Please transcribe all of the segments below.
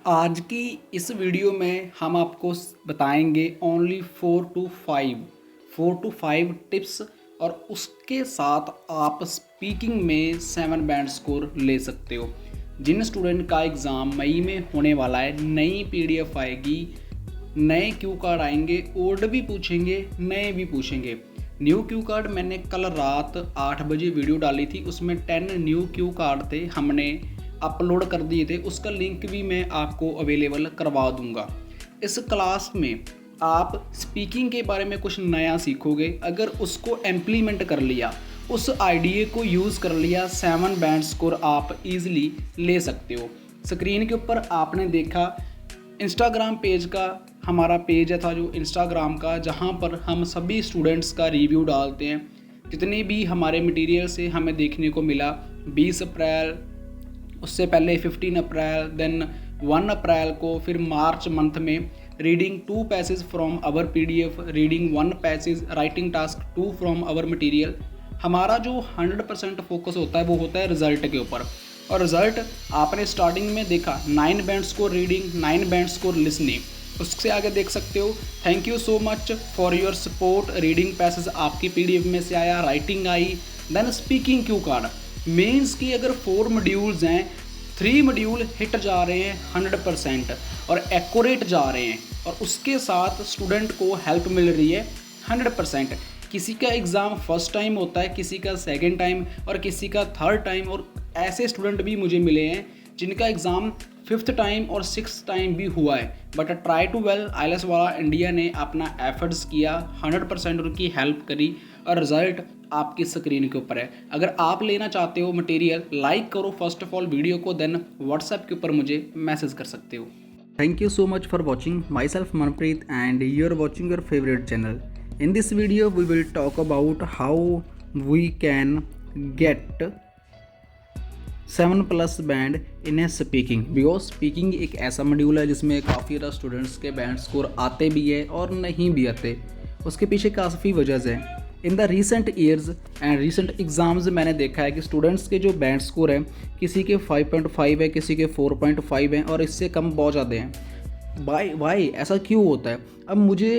आज की इस वीडियो में हम आपको बताएंगे ओनली 4 to 5 टिप्स और उसके साथ आप स्पीकिंग में 7 बैंड स्कोर ले सकते हो। जिन स्टूडेंट का एग्ज़ाम मई में होने वाला है, नई पीडीएफ आएगी, नए क्यू कार्ड आएंगे, ओल्ड भी पूछेंगे, नए भी पूछेंगे। न्यू क्यू कार्ड मैंने कल रात 8 बजे वीडियो डाली थी, उसमें 10 न्यू क्यू कार्ड थे, हमने अपलोड कर दिए थे। उसका लिंक भी मैं आपको अवेलेबल करवा दूंगा। इस क्लास में आप स्पीकिंग के बारे में कुछ नया सीखोगे। अगर उसको इम्प्लीमेंट कर लिया, उस आइडिया को यूज़ कर लिया, 7 बैंड स्कोर आप इजीली ले सकते हो। स्क्रीन के ऊपर आपने देखा इंस्टाग्राम पेज का, हमारा पेज था जो इंस्टाग्राम का, जहाँ पर हम सभी स्टूडेंट्स का रिव्यू डालते हैं। जितने भी हमारे मटेरियल से हमें देखने को मिला 20 अप्रैल, उससे पहले 15 अप्रैल, देन 1 अप्रैल को, फिर मार्च मंथ में reading 2 passage from our PDF, reading 1 passage, writing task 2 from our material. हमारा जो 100% फोकस होता है वो होता है रिजल्ट के ऊपर। और रिजल्ट आपने स्टार्टिंग में देखा 9 band score reading, 9 band score listening. उससे आगे देख सकते हो thank you so much for your support, reading passage आपकी पीडीएफ में से आया, राइटिंग आई, देन स्पीकिंग क्यू कार्ड। मेंस की अगर 4 मॉड्यूल्स हैं, 3 मॉड्यूल हिट जा रहे हैं 100% और एक्यूरेट जा रहे हैं, और उसके साथ स्टूडेंट को हेल्प मिल रही है 100%। किसी का एग्ज़ाम फर्स्ट टाइम होता है, किसी का सेकंड टाइम और किसी का थर्ड टाइम, और ऐसे स्टूडेंट भी मुझे मिले हैं जिनका एग्ज़ाम 5th टाइम और 6th टाइम भी हुआ है। But try to well IELTS वाला इंडिया ने अपना एफर्ट्स किया, 100% उनकी हेल्प करी और रिज़ल्ट आपकी स्क्रीन के ऊपर है। अगर आप लेना चाहते हो मटेरियल, लाइक करो फर्स्ट ऑफ ऑल वीडियो को, देन व्हाट्सएप के ऊपर मुझे मैसेज कर सकते हो। Thank you so much for watching. Myself Manpreet and you're watching your favorite channel. In this video we will talk about how we can get 7+ band in A speaking. Because speaking एक ऐसा module है जिसमें काफ़ी ज़्यादा students के band score आते भी है और नहीं भी आते। उसके पीछे काफ़ी वजह है। In the recent years and recent exams मैंने देखा है कि स्टूडेंट्स के जो बैंड स्कोर है, किसी के 5.5 है, किसी के 4.5 हैं और इससे कम बहुत ज़्यादा हैं। वाई ऐसा क्यों होता है? अब मुझे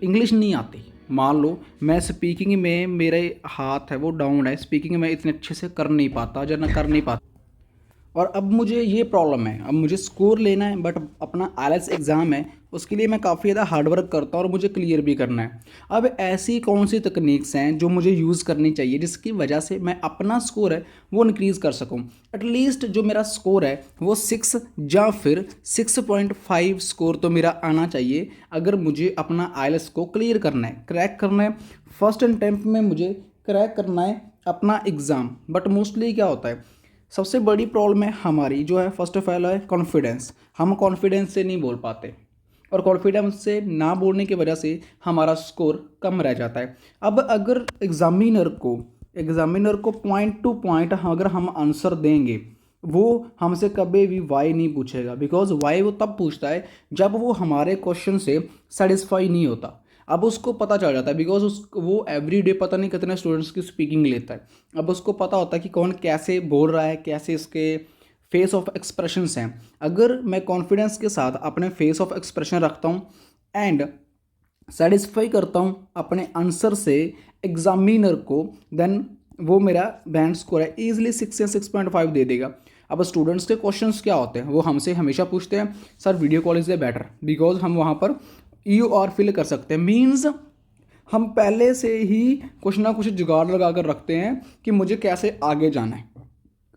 इंग्लिश नहीं आती, मान लो मैं स्पीकिंग में, मेरे हाथ है वो डाउन है, स्पीकिंग में इतने अच्छे से कर नहीं पाता या ना कर नहीं पाता, और अब मुझे ये प्रॉब्लम है, अब मुझे स्कोर लेना है बट अपना आईएलटीएस एग्ज़ाम है, उसके लिए मैं काफ़ी ज़्यादा हार्डवर्क करता हूँ और मुझे क्लियर भी करना है। अब ऐसी कौन सी तकनीक्स हैं जो मुझे यूज़ करनी चाहिए जिसकी वजह से मैं अपना स्कोर है वो इंक्रीज़ कर सकूँ। एटलीस्ट जो मेरा स्कोर है वो 6 या फिर 6.5 स्कोर तो मेरा आना चाहिए अगर मुझे अपना आईएलटीएस को क्लियर करना है, क्रैक करना है। फर्स्ट अटेम्प्ट में मुझे क्रैक करना है अपना एग्ज़ाम। बट मोस्टली क्या होता है, सबसे बड़ी प्रॉब्लम है हमारी जो है, फर्स्ट ऑफ ऑल है कॉन्फिडेंस। हम कॉन्फिडेंस से नहीं बोल पाते और कॉन्फिडेंस से ना बोलने की वजह से हमारा स्कोर कम रह जाता है। अब अगर एग्ज़ामिनर को पॉइंट टू पॉइंट अगर हम आंसर देंगे, वो हमसे कभी भी वाई नहीं पूछेगा। बिकॉज वाई वो तब पूछता है जब वो हमारे क्वेश्चन से सेटिस्फाई नहीं होता। अब उसको पता चल जाता है, बिकॉज वो एवरी डे पता नहीं कितने स्टूडेंट्स की स्पीकिंग लेता है। अब उसको पता होता है कि कौन कैसे बोल रहा है, कैसे इसके फेस ऑफ एक्सप्रेशंस हैं। अगर मैं कॉन्फिडेंस के साथ अपने फेस ऑफ एक्सप्रेशन रखता हूँ एंड सेटिस्फाई करता हूँ अपने आंसर से एग्जामिनर को, देन वो मेरा बैंड स्कोर है ईजिली 6 या 6.5 दे देगा। अब स्टूडेंट्स के क्वेश्चंस क्या होते हैं, वो हमसे हमेशा पूछते हैं sir video call is better, because हम वहाँ पर EOR फिल कर सकते हैं। मीन्स हम पहले से ही कुछ ना कुछ जुगाड़ लगा कर रखते हैं कि मुझे कैसे आगे जाना है।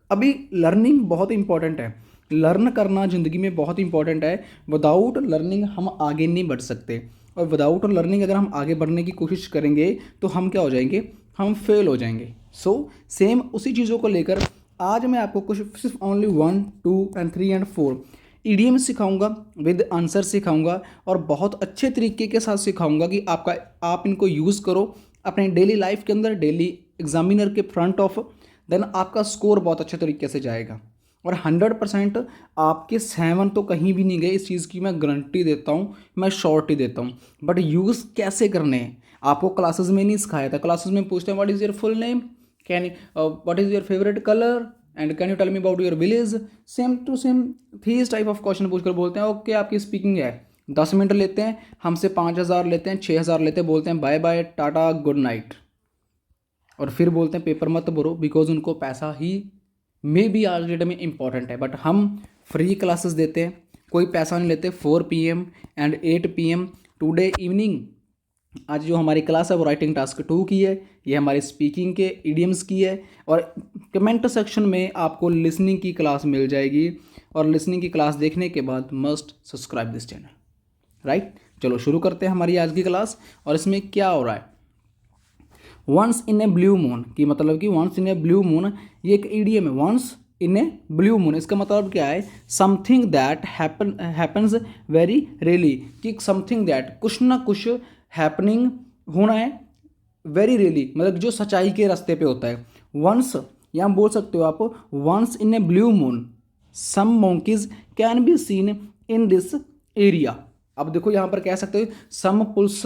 अभी लर्निंग बहुत इंपॉर्टेंट है, लर्न करना ज़िंदगी में बहुत इंपॉर्टेंट है। विदाउट लर्निंग हम आगे नहीं बढ़ सकते, और विदाउट लर्निंग अगर हम आगे बढ़ने की कोशिश करेंगे तो हम क्या हो जाएंगे, हम फेल हो जाएंगे। सो सेम उसी चीज़ों को लेकर आज मैं आपको कुछ सिर्फ ओनली 1, 2 एंड 3 एंड 4 ईडीएम सिखाऊंगा, विद आंसर सिखाऊंगा, और बहुत अच्छे तरीके के साथ सिखाऊंगा कि आप इनको यूज़ करो अपने डेली लाइफ के अंदर, डेली एग्जामिनर के फ्रंट ऑफ, देन आपका स्कोर बहुत अच्छे तरीके से जाएगा। और 100% आपके 7 तो कहीं भी नहीं गए, इस चीज़ की मैं गारंटी देता हूँ, मैं श्योरिटी देता हूँ। बट यूज़ कैसे करने हैं आपको क्लासेस में नहीं सिखाया था। क्लासेस में पूछते हैं what is your full name, what is your favourite colour, and can you tell me about your village, same to same थी इस टाइप ऑफ क्वेश्चन पूछकर बोलते हैं ओके आपकी स्पीकिंग है, 10 मिनट लेते हैं हमसे, 5,000 लेते हैं, 6,000 लेते हैं, बोलते हैं bye bye tata good night, और फिर बोलते हैं पेपर मत भरो, बिकॉज उनको पैसा ही मे बी आज डेट में इंपॉर्टेंट है। बट हम फ्री क्लासेस देते हैं, कोई पैसा नहीं लेते। 4 PM and 8 PM today evening, आज जो हमारी क्लास है वो राइटिंग टास्क 2 की है, ये हमारी स्पीकिंग के इडियम्स की है, और कमेंट सेक्शन में आपको लिसनिंग की क्लास मिल जाएगी, और लिसनिंग की क्लास देखने के बाद must subscribe this channel, right. चलो शुरू करते हैं हमारी आज की क्लास। और इसमें क्या हो रहा है, once in a blue moon की मतलब कि once in a blue moon, ये एक ईडियम है, once in a blue moon, इसका मतलब क्या है, something that happens very rarely, कि समथिंग दैट कुछ ना कुछ हैपनिंग होना है वेरी रेयरली, मतलब जो सच्चाई के रास्ते पे होता है। वंस यहाँ बोल सकते हो आप, once in a blue moon some monkeys can be seen in this area. अब देखो यहाँ पर कह सकते हो सम पुल्स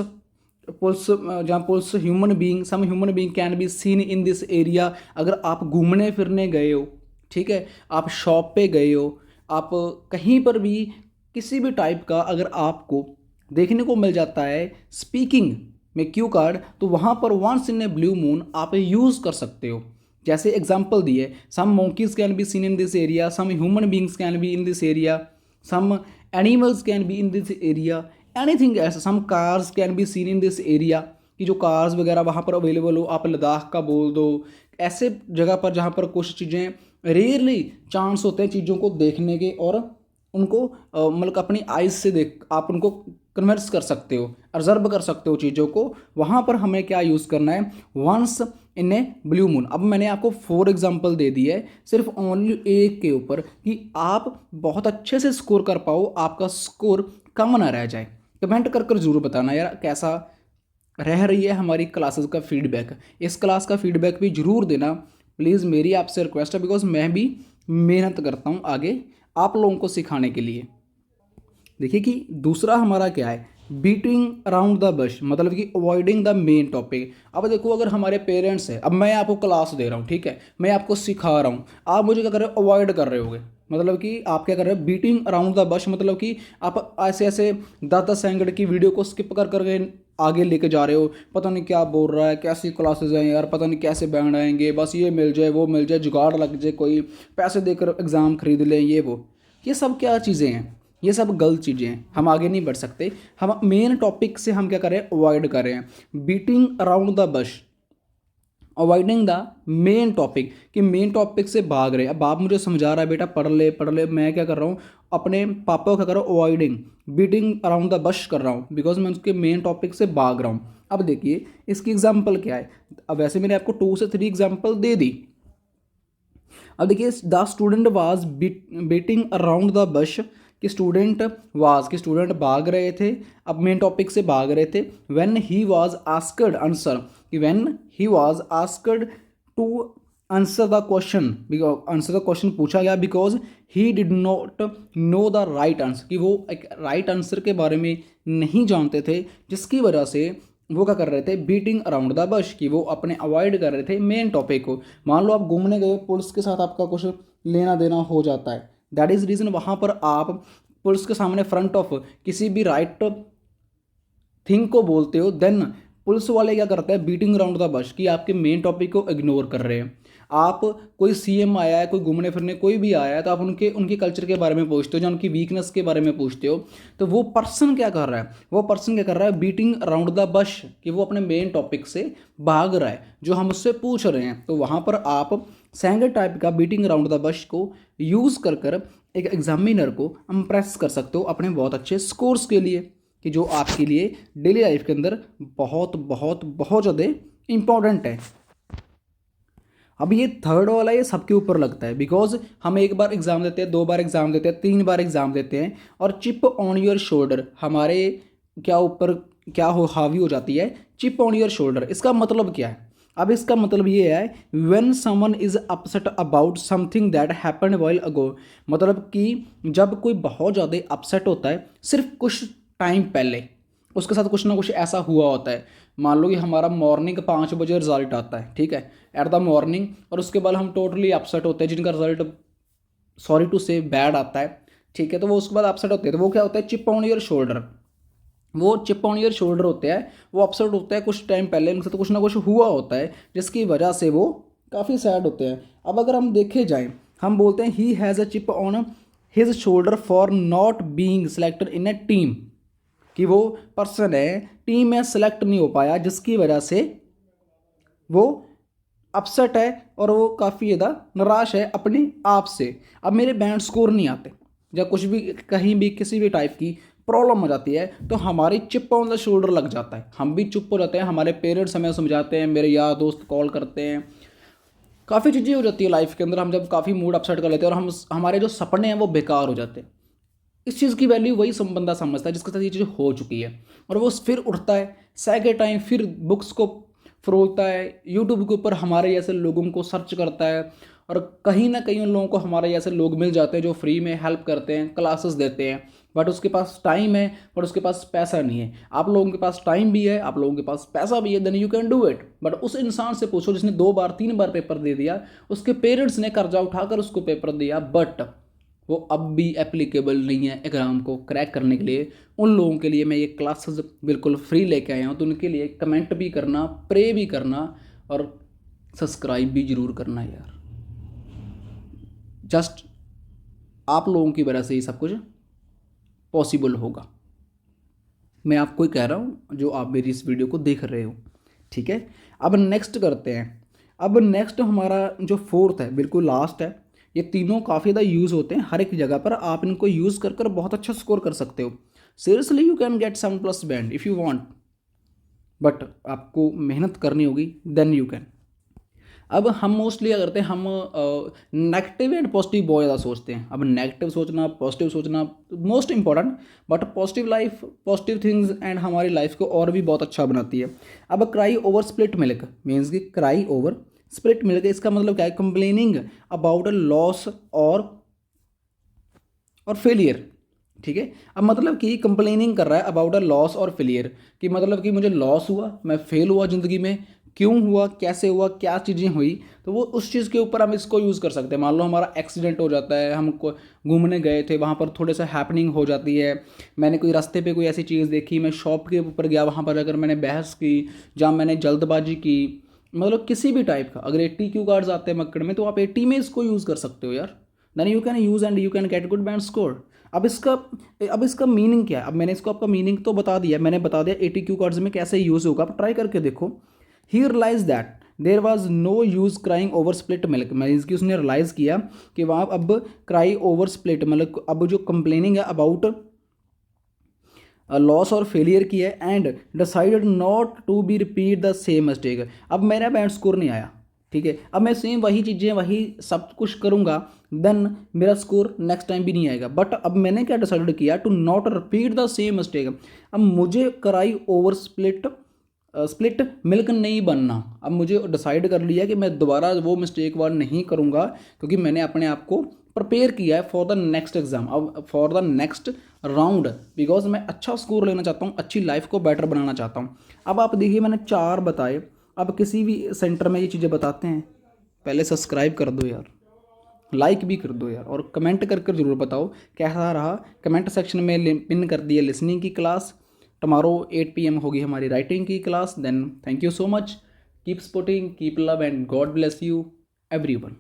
जहाँ people human being, some human being can be seen in this area. अगर आप घूमने फिरने गए हो, ठीक है, आप शॉप पे गए हो, आप कहीं पर भी किसी भी टाइप का अगर आपको देखने को मिल जाता है स्पीकिंग में क्यू कार्ड, तो वहाँ पर once in a blue moon आप यूज़ कर सकते हो। जैसे एग्जाम्पल दिए, some monkeys can be seen in this area, some human beings can be in this area, some animals can be in this area, anything ऐसा, some cars can be seen in this area, कि जो cars वगैरह वहाँ पर available हो, आप लद्दाख का बोल दो, ऐसे जगह पर जहाँ पर कुछ चीज़ें रेयरली चांस होते हैं चीज़ों को देखने के, और उनको मतलब अपनी आइज से देख आप उनको कन्वर्स कर सकते हो, ऑब्जर्व कर सकते हो चीज़ों को। वहाँ पर हमें क्या यूज़ करना है, once in a blue moon. अब मैंने आपको 4 एग्जाम्पल दे दिए है सिर्फ ओनली एक के ऊपर, कि आप बहुत अच्छे से स्कोर कर पाओ, आपका स्कोर कम ना रह जाए। कमेंट कर कर जरूर बताना यार कैसा रह रही है हमारी क्लासेस का फीडबैक, इस क्लास का फीडबैक भी जरूर देना प्लीज़, मेरी आपसे रिक्वेस्ट है, बिकॉज मैं भी मेहनत करता हूँ आगे आप लोगों को सिखाने के लिए। देखिए कि दूसरा हमारा क्या है, बीटिंग अराउंड द बश, मतलब कि अवॉइडिंग द मेन टॉपिक। अब देखो अगर हमारे पेरेंट्स हैं, अब मैं आपको क्लास दे रहा हूँ, ठीक है, मैं आपको सिखा रहा हूँ, आप मुझे क्या कर रहे हो, अवॉइड कर रहे होगे, मतलब कि आप क्या कर रहे हो, बीटिंग अराउंड द बश, मतलब कि आप ऐसे ऐसे 10-10 सेकंड की वीडियो को स्किप कर करके आगे लेके जा रहे हो, पता नहीं क्या बोल रहा है, कैसी क्लासेस हैं यार, पता नहीं कैसे बैंड आएंगे, बस ये मिल जाए वो मिल जाए, जुगाड़ लग जाए, कोई पैसे देकर एग्ज़ाम खरीद लें, ये सब क्या चीज़ें हैं, ये सब गलत चीज़ें हैं, हम आगे नहीं बढ़ सकते। हम मेन टॉपिक से हम क्या कर रहे हैं, अवॉइड कर रहे हैं, beating around the bush, avoiding the main topic, कि मेन टॉपिक से भाग रहे हैं। अब आप मुझे समझा रहा है बेटा पढ़ ले, मैं क्या कर रहा हूँ, अपने पापा को क्या कर रहा हूँ, avoiding, beating around the bush कर रहा हूँ, बिकॉज मैं उसके मेन टॉपिक से भाग रहा हूँ। अब देखिए इसकी एग्जाम्पल क्या है, अब वैसे मैंने आपको 2 से 3 एग्जाम्पल दे दी। अब देखिए the student was beating around the bush, कि स्टूडेंट भाग रहे थे, अब मेन टॉपिक से भाग रहे थे। When he was asked answer, कि when he was asked to answer the question पूछा गया, because he did not know the right answer, कि वो एक राइट आंसर के बारे में नहीं जानते थे, जिसकी वजह से वो क्या कर रहे थे, बीटिंग अराउंड द बश, कि वो अपने अवॉइड कर रहे थे मेन टॉपिक को। मान लो आप घूमने गए, पुलिस के साथ आपका कुछ लेना देना हो जाता है, दैट इज़ रीज़न वहाँ पर आप पुलिस के सामने फ्रंट ऑफ किसी भी राइट थिंग को बोलते हो, देन पुलिस वाले क्या करते हैं, बीटिंग अराउंड द बश, कि आपके मेन टॉपिक को इग्नोर कर रहे हैं। आप कोई CM आया है, कोई घूमने फिरने कोई भी आया है, तो आप उनके कल्चर के बारे में पूछते हो, या उनकी वीकनेस के बारे में पूछते हो, तो वो पर्सन क्या कर रहा है, बीटिंग अराउंड द बश, कि वो अपने मेन टॉपिक से भाग रहा है जो हम उससे पूछ रहे हैं। तो वहाँ पर आप सेकंड टाइप का बीटिंग अराउंड द बश को यूज़ कर एक एग्जामिनर को इम्प्रेस कर सकते हो अपने बहुत अच्छे स्कोर्स के लिए, कि जो आपके लिए डेली लाइफ के अंदर बहुत बहुत बहुत ज़्यादा इम्पॉर्टेंट है। अब ये थर्ड वाला ये सबके ऊपर लगता है, बिकॉज हम 1 बार एग्जाम देते हैं, 2 बार एग्जाम देते हैं, 3 बार एग्जाम देते हैं, और चिप ऑन योर शोल्डर हमारे हावी हो जाती है, चिप ऑन योर शोल्डर। इसका मतलब क्या है, अब इसका मतलब ये है, when someone is upset about something that happened while ago, मतलब कि जब कोई बहुत ज़्यादा अपसेट होता है सिर्फ कुछ टाइम पहले, उसके साथ कुछ ना कुछ ऐसा हुआ होता है। मान लो कि हमारा मॉर्निंग 5 बजे रिजल्ट आता है, ठीक है, एट द मॉर्निंग, और उसके बाद हम टोटली अपसेट होते हैं, जिनका रिजल्ट सॉरी टू से बैड आता है, ठीक है, तो वो उसके बाद अपसेट होते हैं। तो वो क्या होता है, चिप ऑन योर शोल्डर, वो चिप ऑन ईयर शोल्डर होते हैं, वो अपसेट होता है कुछ टाइम पहले, उनसे तो कुछ ना कुछ हुआ होता है जिसकी वजह से वो काफ़ी सैड होते हैं। अब अगर हम देखे जाएं, हम बोलते हैं he has a chip on his shoulder for not being selected in A team, कि वो पर्सन है टीम में सेलेक्ट नहीं हो पाया, जिसकी वजह से वो अपसेट है और वो काफ़ी ज़्यादा निराश है अपने आप से। अब मेरे बैंड स्कोर नहीं आते, या कुछ भी कहीं भी किसी भी टाइप की प्रॉब्लम हो जाती है, तो हमारी चिप ऑन द शोल्डर लग जाता है, हम भी चुप हो जाते हैं, हमारे पेरेंट्स हमें समझाते हैं, मेरे यार दोस्त कॉल करते हैं, काफ़ी चीज़ें हो जाती है लाइफ के अंदर, हम जब काफ़ी मूड अपसेट कर लेते हैं और हम हमारे जो सपने हैं वो बेकार हो जाते हैं। इस चीज़ की वैल्यू वही बंदा समझता है जिसके साथ ये चीज़ हो चुकी है, और वो फिर उठता है सेकेंड टाइम, फिर बुक्स को फरोलता है, यूट्यूब के ऊपर हमारे जैसे लोगों को सर्च करता है, और कहीं ना कहीं उन लोगों को हमारे जैसे लोग मिल जाते हैं जो फ्री में हेल्प करते हैं, क्लासेस देते हैं, बट उसके पास टाइम है बट उसके पास पैसा नहीं है। आप लोगों के पास टाइम भी है, आप लोगों के पास पैसा भी है, then you can do it. But उस इंसान से पूछो जिसने 2 बार 3 बार पेपर दे दिया, उसके पेरेंट्स ने कर्जा उठाकर उसको पेपर दिया, बट वो अब भी एप्लीकेबल नहीं है एग्ज़ाम को क्रैक करने के लिए। उन लोगों के लिए मैं ये क्लासेस बिल्कुल फ्री लेके आया हूँ, तो उनके लिए कमेंट भी करना, प्रे भी करना, और सब्सक्राइब भी ज़रूर करना यार। जस्ट आप लोगों की वजह से ही सब कुछ पॉसिबल होगा। मैं आपको ही कह रहा हूँ जो आप मेरी इस वीडियो को देख रहे हो, ठीक है। अब नेक्स्ट करते हैं। अब नेक्स्ट हमारा जो फोर्थ है, बिल्कुल लास्ट है। ये तीनों काफ़ी ज़्यादा यूज़ होते हैं हर एक जगह पर, आप इनको यूज़ कर कर बहुत अच्छा स्कोर कर सकते हो। Seriously you can gate 7+ band if you want, but आपको मेहनत करनी होगी, देन यू कैन। अब हम मोस्टली क्या करते हैं, हम नेगेटिव एंड पॉजिटिव बहुत ज़्यादा सोचते हैं। अब नेगेटिव सोचना, पॉजिटिव सोचना most important, but positive life, positive things and हमारी लाइफ को और भी बहुत अच्छा बनाती है। अब cry over split milk means कि क्राई ओवर स्प्लिट मिल्क, इसका मतलब क्या है, कंप्लेनिंग अबाउट अ लॉस और फेलियर, ठीक है। अब मतलब कि कंप्लेनिंग कर रहा है अबाउट अ लॉस और फेलियर, कि मतलब कि मुझे लॉस हुआ, मैं फेल हुआ ज़िंदगी में, क्यों हुआ, कैसे हुआ, क्या चीज़ें हुई, तो वो उस चीज़ के ऊपर हम इसको यूज़ कर सकते हैं। मान लो हमारा एक्सीडेंट हो जाता है, हम घूमने गए थे, वहाँ पर थोड़े सा हैपनिंग हो जाती है, मैंने कोई रास्ते पे कोई ऐसी चीज़ देखी, मैं शॉप के ऊपर गया, वहाँ पर अगर मैंने बहस की, जहाँ मैंने जल्दबाजी की, मतलब किसी भी टाइप का, अगर 80 कार्ड्स आते हैं मक्कड़ में, तो आप 80 में इसको यूज़ कर सकते हो यार, then you can use and you can get good band score. अब इसका मीनिंग क्या है, अब मैंने इसको आपका मीनिंग तो बता दिया, मैंने बता दिया 80 कार्ड्स में कैसे यूज़ होगा, आप ट्राई करके देखो। He realize that there was no use crying over split milk, means कि उसने रियलाइज़ किया कि वहाँ अब क्राई ओवर स्प्लिट मतलब अब जो कंप्लेनिंग है अबाउट लॉस और फेलियर की है, and decided not to be repeat the same mistake. अब मेरा बैंड स्कोर नहीं आया, ठीक है, अब मैं सेम वही चीज़ें वही सब कुछ करूँगा, देन मेरा स्कोर नेक्स्ट टाइम भी नहीं आएगा। बट अब मैंने क्या डिसाइड किया, to not repeat the same mistake. अब मुझे कराई ओवर स्प्लिट मिल्क नहीं बनना। अब मुझे डिसाइड कर लिया कि मैं दोबारा वो मिस्टेक वार नहीं करूँगा, क्योंकि मैंने अपने आप को प्रिपेयर किया है फॉर द नेक्स्ट एग्जाम, अब for the next round, because मैं अच्छा स्कोर लेना चाहता हूँ, अच्छी लाइफ को बेटर बनाना चाहता हूँ। अब आप देखिए मैंने 4 बताए, अब किसी भी सेंटर में ये चीज़ें बताते हैं, पहले सब्सक्राइब कर दो यार, लाइक भी कर दो यार, और कमेंट कर ज़रूर बताओ कैसा रहा। कमेंट सेक्शन में पिन कर दिया लिसनिंग की क्लास, टमारो 8 PM होगी हमारी राइटिंग की class. Then thank you so much, keep supporting, keep love and God bless you everyone.